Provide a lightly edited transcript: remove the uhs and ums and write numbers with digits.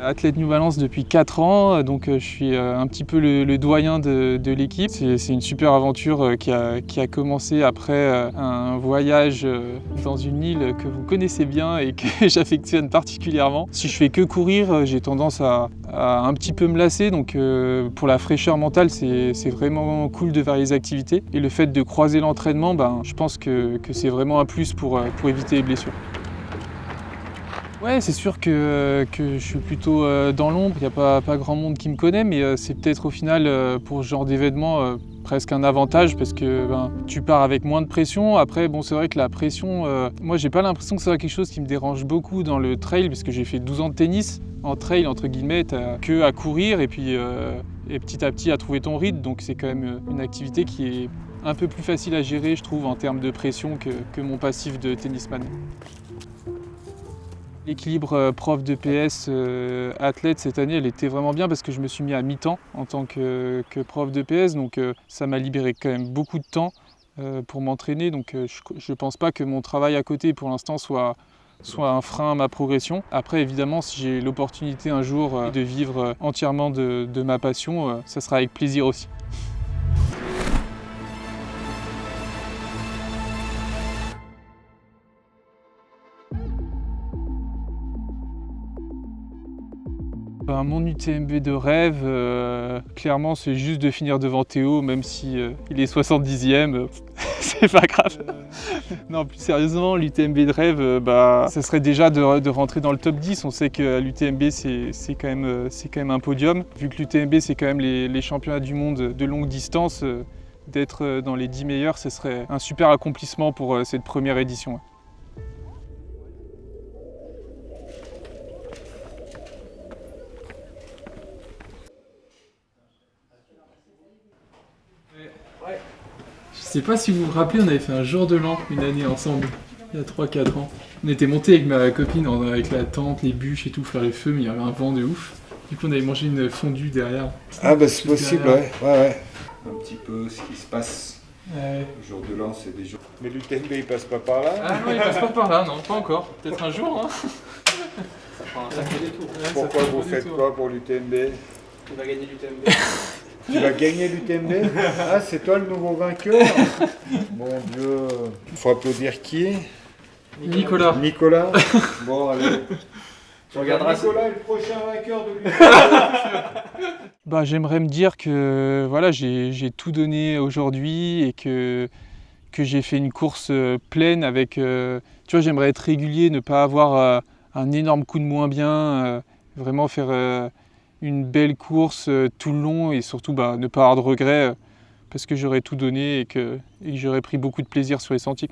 athlète New Balance depuis 4 ans, donc je suis un petit peu le doyen de l'équipe. C'est une super aventure qui a commencé après un voyage dans une île que vous connaissez bien et que j'affectionne particulièrement. Si je fais que courir, j'ai tendance à un petit peu me lasser, donc pour la fraîcheur mentale, c'est vraiment cool de varier les activités. Et le fait de croiser l'entraînement, je pense que c'est vraiment un plus pour éviter les blessures. Ouais, c'est sûr que je suis plutôt dans l'ombre, il n'y a pas grand monde qui me connaît, mais c'est peut-être au final pour ce genre d'événement presque un avantage parce que tu pars avec moins de pression. Après, bon, c'est vrai que la pression, moi j'ai pas l'impression que c'est quelque chose qui me dérange beaucoup dans le trail parce que j'ai fait 12 ans de tennis. En trail, entre guillemets, t'as que à courir et puis petit à petit à trouver ton rythme, donc c'est quand même une activité qui est un peu plus facile à gérer, je trouve, en termes de pression que mon passif de tennisman. L'équilibre prof de PS athlète cette année, elle était vraiment bien parce que je me suis mis à mi-temps en tant que prof de PS, donc ça m'a libéré quand même beaucoup de temps pour m'entraîner, donc je ne pense pas que mon travail à côté pour l'instant soit un frein à ma progression. Après évidemment, si j'ai l'opportunité un jour de vivre entièrement de ma passion, ça sera avec plaisir aussi. Mon UTMB de rêve, clairement, c'est juste de finir devant Théo, même si il est 70e, c'est pas grave. Non, plus sérieusement, l'UTMB de rêve, ça serait déjà de rentrer dans le top 10. On sait que l'UTMB, c'est quand même un podium. Vu que l'UTMB, c'est quand même les championnats du monde de longue distance, d'être dans les 10 meilleurs, ce serait un super accomplissement pour cette première édition. Je sais pas si vous vous rappelez, on avait fait un jour de l'an une année ensemble, il y a 3-4 ans. On était monté avec ma copine avec la tente, les bûches et tout, faire les feux, mais il y avait un vent de ouf. Du coup, on avait mangé une fondue derrière. Ah bah c'est possible, ouais. Un petit peu ce qui se passe. Ouais. Le jour de l'an, c'est des jours. Mais l'UTMB il passe pas par là. Ah non, il passe pas par là, non, pas encore. Peut-être un jour, hein. Ça fera un sacré détour. Ouais, Pourquoi vous faites quoi pour l'UTMB? Tu vas gagner l'UTMB. Tu vas gagner l'UTMB? Ah, c'est toi le nouveau vainqueur? Mon Dieu. Il faut applaudir qui? Nicolas. Nicolas. Bon, allez. Tu regarderas. Nicolas est le prochain vainqueur de l'UTMB. J'aimerais me dire que voilà, j'ai tout donné aujourd'hui et que j'ai fait une course pleine avec... tu vois, j'aimerais être régulier, ne pas avoir un énorme coup de moins bien, vraiment faire une belle course tout le long et surtout ne pas avoir de regrets parce que j'aurais tout donné et que j'aurais pris beaucoup de plaisir sur les sentiers.